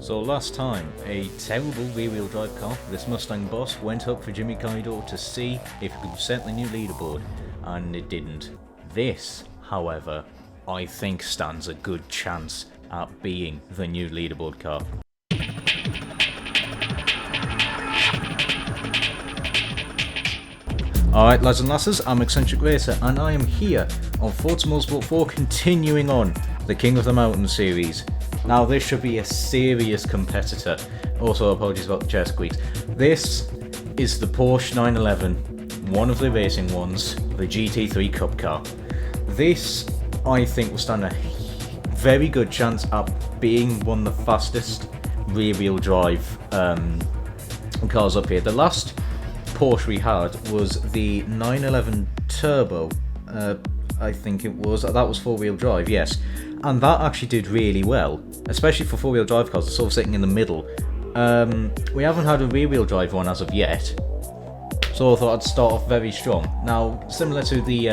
So last time, a terrible rear-wheel drive car, this Mustang boss, went up for Fujimi Kaido to see if it could set the new leaderboard, and it didn't. This, however, I think stands a good chance at being the new leaderboard car. Alright lads and lasses, I'm Eccentric Racer and I am here on Forza Motorsport 4 continuing on the King of the Mountain series. Now this should be a serious competitor. Also apologies about the chair squeaks. This is the Porsche 911, one of the racing ones, the GT3 Cup car. This I think will stand a very good chance at being one of the fastest rear wheel drive cars up here. The last Porsche we had was the 911 Turbo, I think it was. That was four-wheel drive, yes. And that actually did really well, especially for four-wheel drive cars, sort of sitting in the middle. We haven't had a rear-wheel drive one as of yet, so I thought I'd start off very strong. Now, similar to the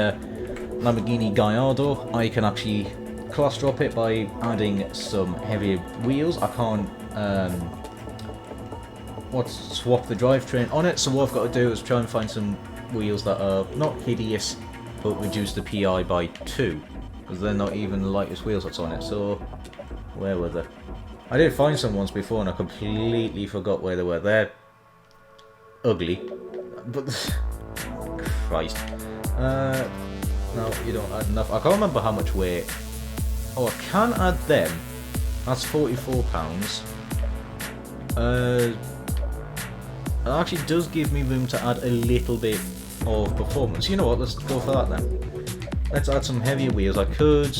Lamborghini Gallardo, I can actually class drop it by adding some heavier wheels. I can't swap the drivetrain on it, so what I've got to do is try and find some wheels that are not hideous but reduce the PI by 2, because they're not even the lightest wheels that's on it. So where were they? I did find some ones before and I completely forgot where they were. They're ugly, but Christ. No, you don't add enough. I can't remember how much weight. Oh, I can add them. That's £44. It actually does give me room to add a little bit of performance. You know what, let's go for that then. Let's add some heavier wheels. I could...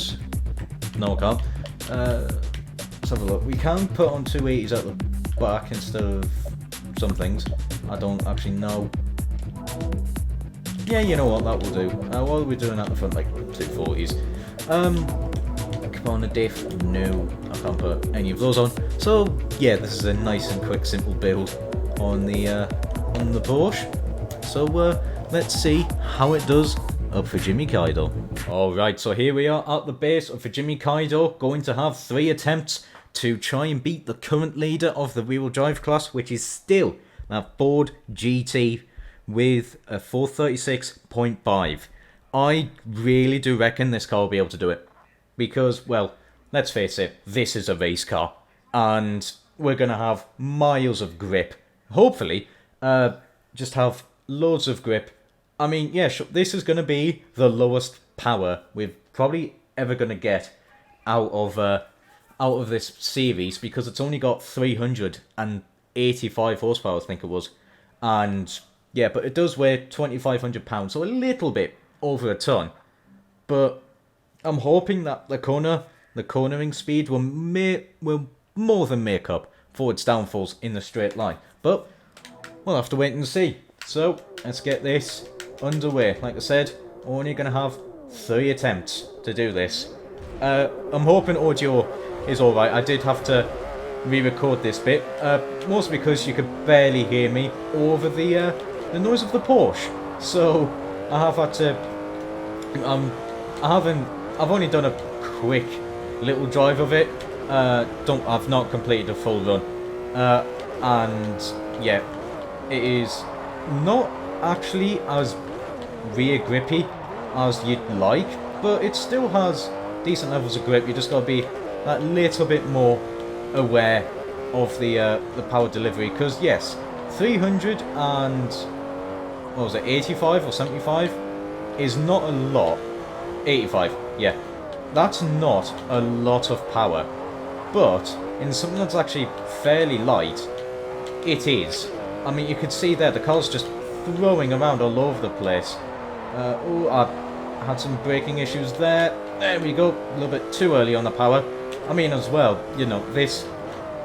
No, I can't. Let's have a look. We can put on 280s at the back instead of some things. I don't actually know. Yeah, you know what, that will do. What are we doing at the front? Like 240s. Come on, a diff. No, I can't put any of those on. So, yeah, this is a nice and quick, simple build on the Porsche. So let's see how it does up for Fujimi Kaido. Alright, so here we are at the base of Fujimi Kaido, going to have 3 attempts to try and beat the current leader of the rear-wheel drive class, which is still that Ford GT with a 436.5. I really do reckon this car will be able to do it, because, well, let's face it, this is a race car and we're going to have miles of grip. Hopefully, just have loads of grip. I mean, yeah, sure, this is going to be the lowest power we're probably ever going to get out of this series, because it's only got 385 horsepower, I think it was. And, yeah, but it does weigh 2,500 pounds, so a little bit over a ton. But I'm hoping that the cornering speed will more than make up for its downfalls in the straight line. But we'll have to wait and see. So let's get this underway. Like I said, only going to have 3 attempts to do this. I'm hoping audio is alright. I did have to re-record this bit, mostly because you could barely hear me over the noise of the Porsche. So I have had to. I've only done a quick little drive of it. I've not completed a full run. And yeah, it is not actually as rear grippy as you'd like, but it still has decent levels of grip. You just got to be that little bit more aware of the power delivery, because yes, 300 and what was it, 85 or 75 is not a lot. 85, yeah, that's not a lot of power, but in something that's actually fairly light, it is. I mean, you could see there the car's just throwing around all over the place. Oh, I had some braking issues there. There we go, a little bit too early on the power. I mean, as well, you know, this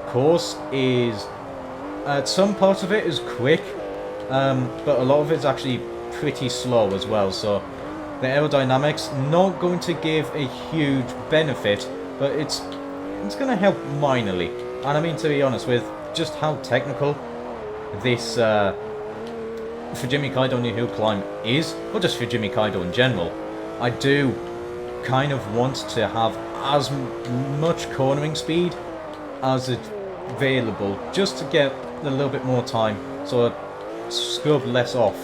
course is, some part of it is quick, but a lot of it's actually pretty slow as well, so the aerodynamics not going to give a huge benefit, but it's going to help minorly. And I mean, to be honest, with just how technical this Fujimi Kaido New Hill Climb is, or just Fujimi Kaido in general, I do kind of want to have as much cornering speed as available just to get a little bit more time, so I scrub less off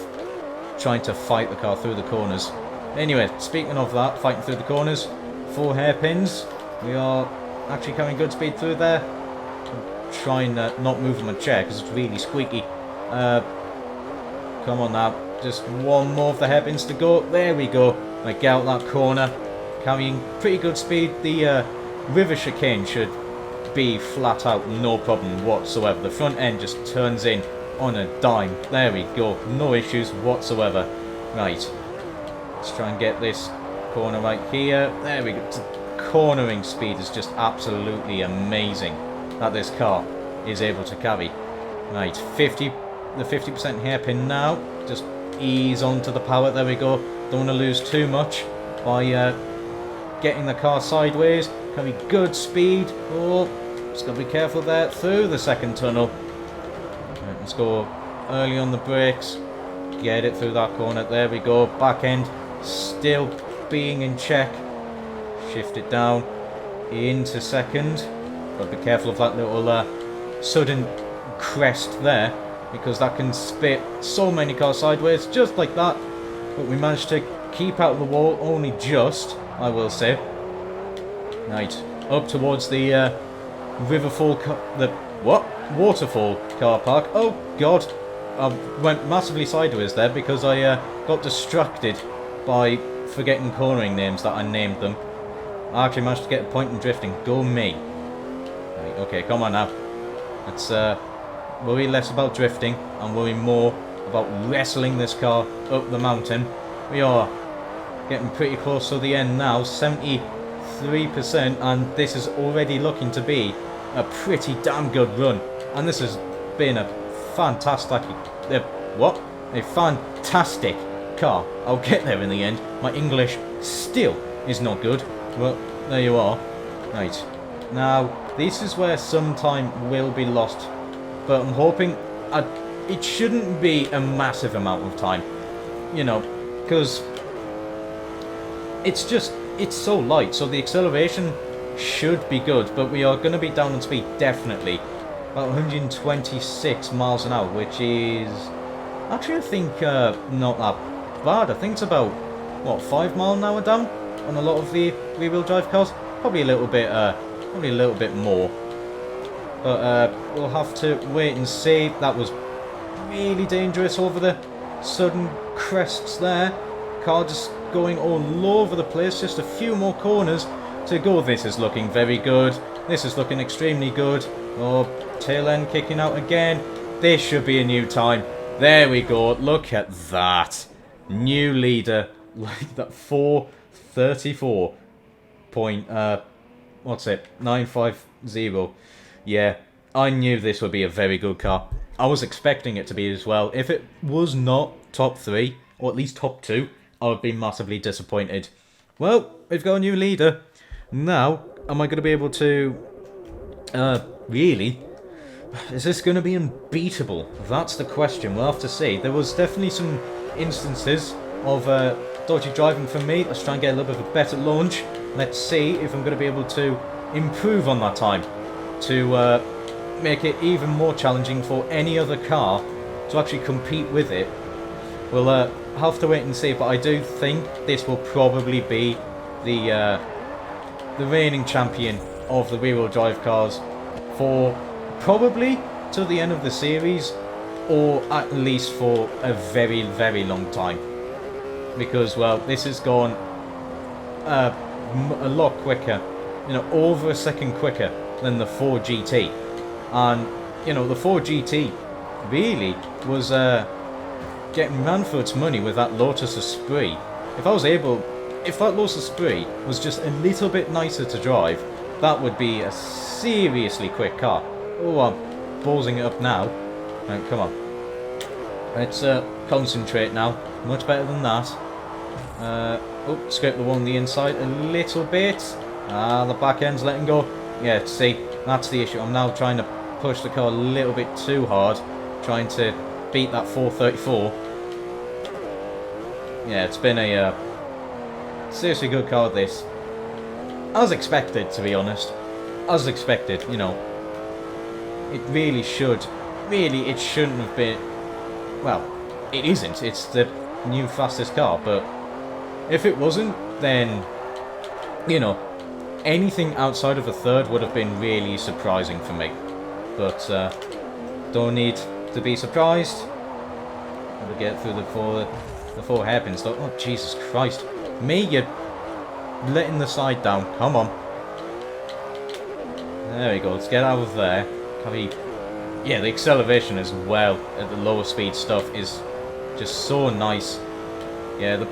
trying to fight the car through the corners. Anyway, speaking of that, fighting through the corners, 4 hairpins. We are actually carrying good speed through there. I'm trying not move my chair because it's really squeaky. Come on now, just one more of the hairpins to go. There we go. I get out that corner, carrying pretty good speed. The river chicane should be flat out no problem whatsoever. The front end just turns in on a dime. There we go, no issues whatsoever. Right, let's try and get this corner right here. There we go. The cornering speed is just absolutely amazing that this car is able to carry. Right, the 50% hairpin now. Just ease onto the power. There we go. Don't want to lose too much by getting the car sideways. Carry good speed. Oh, just got to be careful there through the second tunnel. Right, let's go early on the brakes. Get it through that corner. There we go. Back end still being in check. Shift it down into second. Got to be careful of that little sudden crest there, because that can spit so many cars sideways just like that. But we managed to keep out of the wall only just, I will say. Right, up towards the waterfall car park. Oh god, I went massively sideways there because I got distracted by forgetting cornering names that I named them. I actually managed to get a point in drifting. Go me. Right, okay, come on now. Let's worry less about drifting and worry more about wrestling this car up the mountain. We are getting pretty close to the end now, 73%, and this is already looking to be a pretty damn good run. And this has been a fantastic, a fantastic car. I'll get there in the end. My English still is not good. Well, there you are. Right, now this is where some time will be lost, but I'm hoping it shouldn't be a massive amount of time, you know, because it's so light, so the acceleration should be good, but we are going to be down on speed definitely. About 126 miles an hour, which is actually, I think, not that bad. I think it's about, what, 5 miles an hour down on a lot of the rear-wheel drive cars. Probably a little bit more. But we'll have to wait and see. That was really dangerous over the sudden crests there. Car just going all over the place. Just a few more corners to go. This is looking very good. This is looking extremely good. Oh, tail end kicking out again. This should be a new time. There we go. Look at that. New leader. Like that 434 point, what's it? 950. Yeah, I knew this would be a very good car. I was expecting it to be as well. If it was not top 3, or at least top 2, I would be massively disappointed. Well, we've got a new leader. Now, am I going to be able to... really? Is this going to be unbeatable? That's the question. We'll have to see. There was definitely some instances of dodgy driving for me. Let's try and get a little bit of a better launch. Let's see if I'm going to be able to improve on that time to make it even more challenging for any other car to actually compete with it. We'll have to wait and see, but I do think this will probably be the reigning champion of the rear-wheel drive cars for probably till the end of the series, or at least for a very, very long time. Because, well, this has gone a lot quicker, you know, over a second quicker than the 4 GT. And, you know, the 4 GT really was getting ran for its money with that Lotus Esprit. If that Lotus Esprit was just a little bit nicer to drive, that would be a seriously quick car. Oh, I'm ballsing it up now. Right, come on. Let's concentrate now. Much better than that. Oh, scrape the one on the inside a little bit. The back end's letting go. Yeah, see, that's the issue. I'm now trying to push the car a little bit too hard, trying to beat that 434. Yeah, it's been a seriously good car, this. As expected, to be honest. As expected, you know. It really should. Really, it shouldn't have been... Well, it isn't. It's the new fastest car, but if it wasn't, then, you know, anything outside of a third would have been really surprising for me. But, don't need to be surprised. Gotta get through the four hairpins. Oh, Jesus Christ. Me, you're letting the side down. Come on. There we go. Let's get out of there. Yeah, the acceleration as well at the lower speed stuff is just so nice. Yeah, the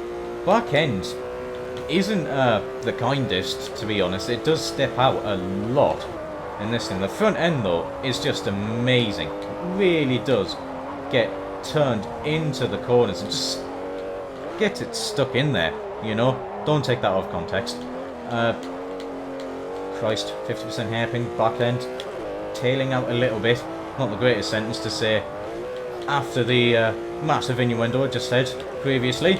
back end isn't the kindest, to be honest. It does step out a lot in this thing. The front end, though, is just amazing. It really does get turned into the corners and just get it stuck in there, you know? Don't take that out of context. Christ, 50% hairpin, back end, tailing out a little bit. Not the greatest sentence to say after the massive innuendo I just said previously.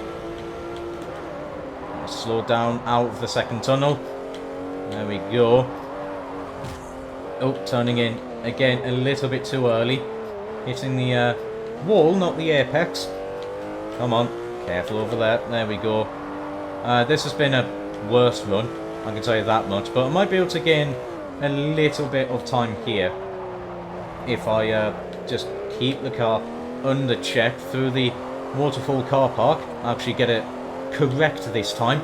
Slow down out of the second tunnel. There we go. Oh, turning in again a little bit too early. Hitting the wall, not the apex. Come on, careful over there. There we go. This has been a worse run, I can tell you that much. But I might be able to gain a little bit of time here if I just keep the car under check through the waterfall car park. I'll actually get it correct this time.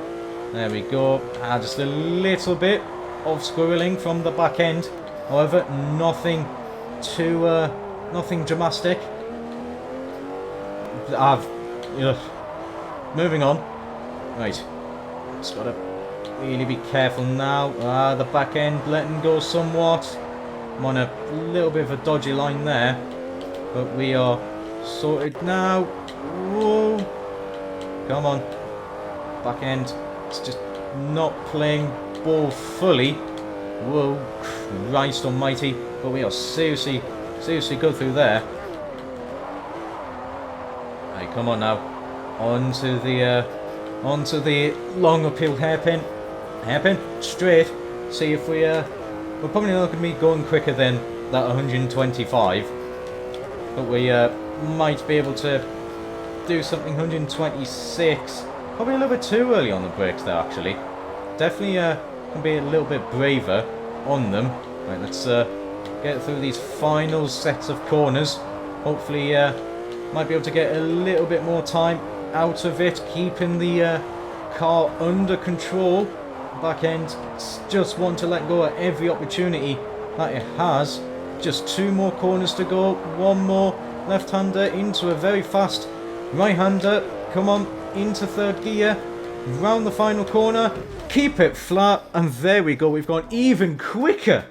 There we go. Just a little bit of squirreling from the back end. However, nothing too, nothing dramatic. Moving on. Right. Just gotta really be careful now. The back end letting go somewhat. I'm on a little bit of a dodgy line there. But we are sorted now. Whoa. Come on. Back end. It's just not playing ball fully. Whoa. Christ almighty. But we are seriously good through there. Hey, come on now. Onto the long uphill hairpin. Hairpin. Straight. See if we're probably not going to be going quicker than that 125. But we might be able to do something 126. Probably a little bit too early on the brakes there, actually. Definitely can be a little bit braver on them. Right, let's get through these final sets of corners. Hopefully might be able to get a little bit more time out of it, keeping the car under control. Back end just want to let go at every opportunity that it has. Just 2 more corners to go. 1 more left-hander into a very fast right-hander. Come on, into 3rd gear. Round the final corner. Keep it flat. And there we go. We've gone even quicker.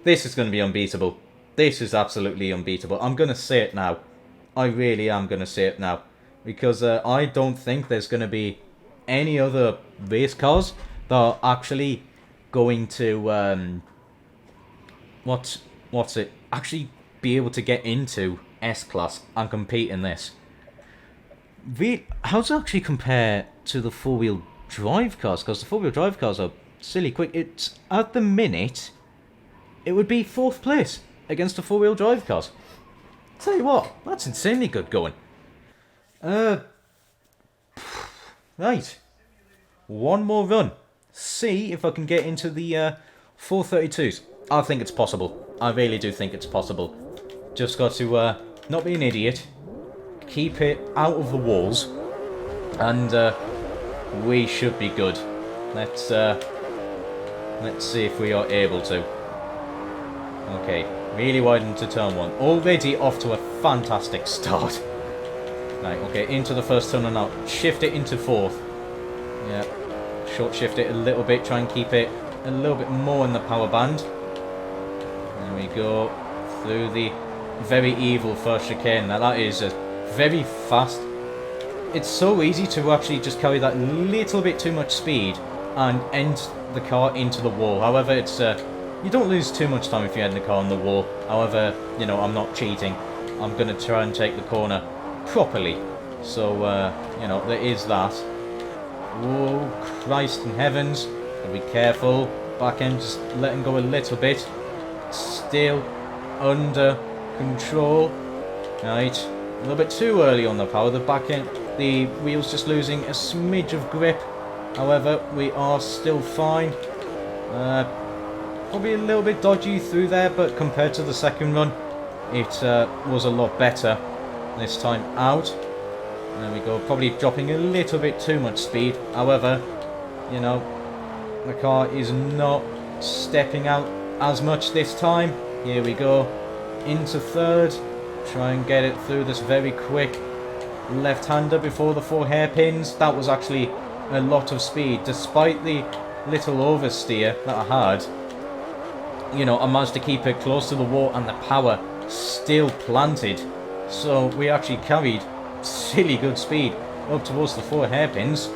This is going to be unbeatable. This is absolutely unbeatable. I'm going to say it now. I really am going to say it now. Because I don't think there's going to be any other race cars that are actually going to... What's it? Actually be able to get into S-Class and compete in this. How does it actually compare to the 4-wheel drive cars? Because the 4-wheel drive cars are silly quick. It's at the minute, it would be 4th place against the 4-wheel drive cars. Tell you what, that's insanely good going. Right. 1 more run. See if I can get into the 432s. I think it's possible. I really do think it's possible. Just got to not be an idiot. Keep it out of the walls. And we should be good. Let's see if we are able to. Okay, really wide into turn 1. Already off to a fantastic start. Right, okay, into the first tunnel now. Shift it into 4th. Yeah, short shift it a little bit. Try and keep it a little bit more in the power band. There we go. Through the very evil first chicane. Now that is a very fast. It's so easy to actually just carry that little bit too much speed and end the car into the wall. However, it's you don't lose too much time if you end the car on the wall. However, you know, I'm not cheating. I'm going to try and take the corner properly. So, you know, there is that. Whoa, Christ in heavens. Gotta be careful. Back end just letting go a little bit. Still under control. Right, a little bit too early on the power. The back end, the wheel's just losing a smidge of grip. However, we are still fine. Probably a little bit dodgy through there, but compared to the second run, it was a lot better this time out. There we go, probably dropping a little bit too much speed. However, you know, the car is not stepping out as much this time. Here we go, into third. Try and get it through this very quick left-hander before the 4 hairpins. That was actually a lot of speed, despite the little oversteer that I had. You know, I managed to keep it close to the wall and the power still planted. So we actually carried silly good speed up towards the 4 hairpins.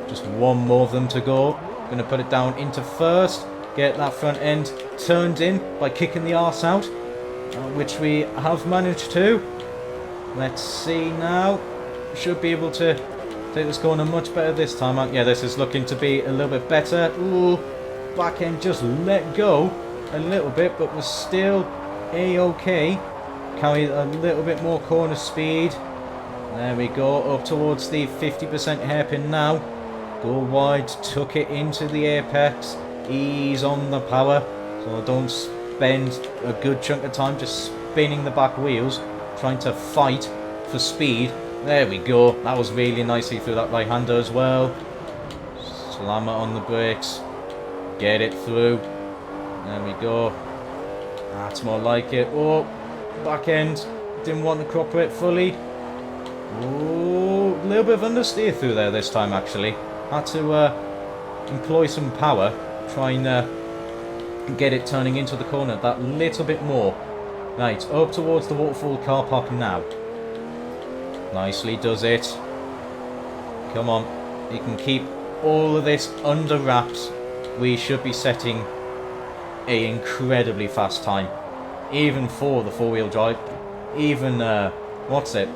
Just one more of them to go. Going to put it down into first. Get that front end turned in by kicking the arse out, which we have managed to. Let's see now. Should be able to take this corner much better this time. Yeah, this is looking to be a little bit better. Ooh, back end just let go a little bit, but we're still a-okay. Carry a little bit more corner speed. There we go, up towards the 50% hairpin now. Go wide, tuck it into the apex. Ease on the power, so don't spend a good chunk of time just spinning the back wheels, trying to fight for speed. There we go, that was really nicely through that right-hander as well. Slam it on the brakes, get it through. There we go, that's more like it. Oh, back end, didn't want to cooperate fully. Oh, a little bit of understeer through there this time actually. Had to employ some power, try and get it turning into the corner that little bit more. Right, up towards the waterfall car park now. Nicely does it. Come on, you can keep all of this under wraps. We should be setting an incredibly fast time, even for the 4-wheel drive. Even what's it?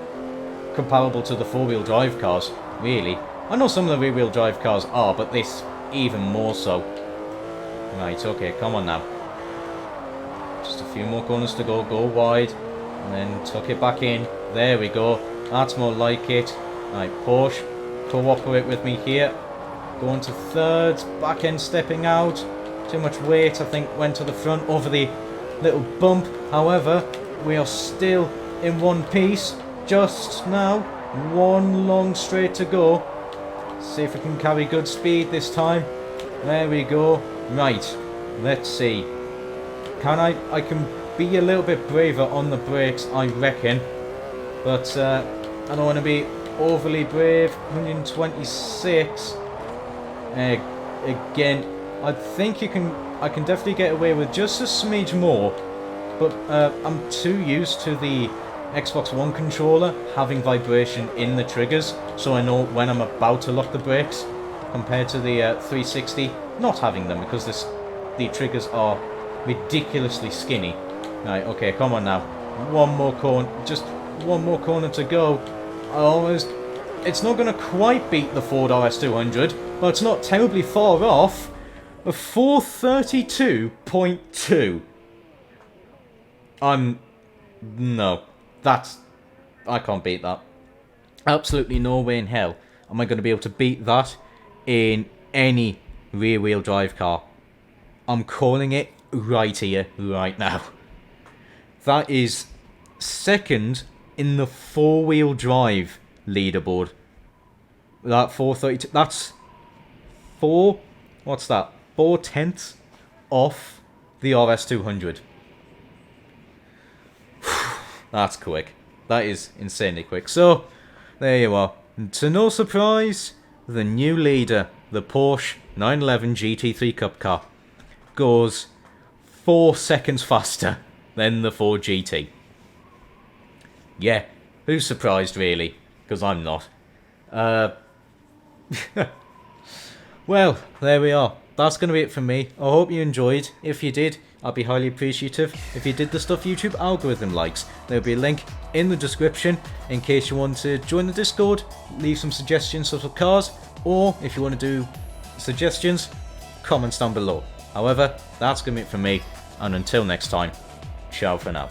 Comparable to the 4-wheel drive cars, really. I know some of the rear-wheel drive cars are, but this even more so. Right, okay, come on now. Just a few more corners to go. Go wide, and then tuck it back in. There we go. That's more like it. Right, Porsche, cooperate with me here. Going to third, back end stepping out. Too much weight, I think, went to the front over the little bump. However, we are still in one piece. Just now, one long straight to go. See if we can carry good speed this time. There we go. Right, let's see. I can be a little bit braver on the brakes, I reckon. But I don't want to be overly brave. 126. Again, I think I can definitely get away with just a smidge more. But I'm too used to the Xbox One controller having vibration in the triggers, so I know when I'm about to lock the brakes, compared to the 360 not having them, because the triggers are ridiculously skinny. Right, okay, come on now. One more corner, just one more corner to go. It's not going to quite beat the Ford RS200, but it's not terribly far off. A 432.2. No. I can't beat that. Absolutely no way in hell am I going to be able to beat that in any rear-wheel drive car. I'm calling it right here, right now. That is second in the 4-wheel drive leaderboard. That 432, that's 4/10 off the RS200. That's quick. That is insanely quick. So, there you are. And to no surprise, the new leader, the Porsche 911 GT3 Cup car, goes 4 seconds faster than the Ford GT. Yeah, who's surprised really? Because I'm not. Well, there we are. That's going to be it from me. I hope you enjoyed. If you did, I'd be highly appreciative if you did the stuff YouTube algorithm likes. There'll be a link in the description in case you want to join the Discord, leave some suggestions of cars, or if you want to do suggestions, comments down below. However, that's going to be it from me, and until next time, ciao for now.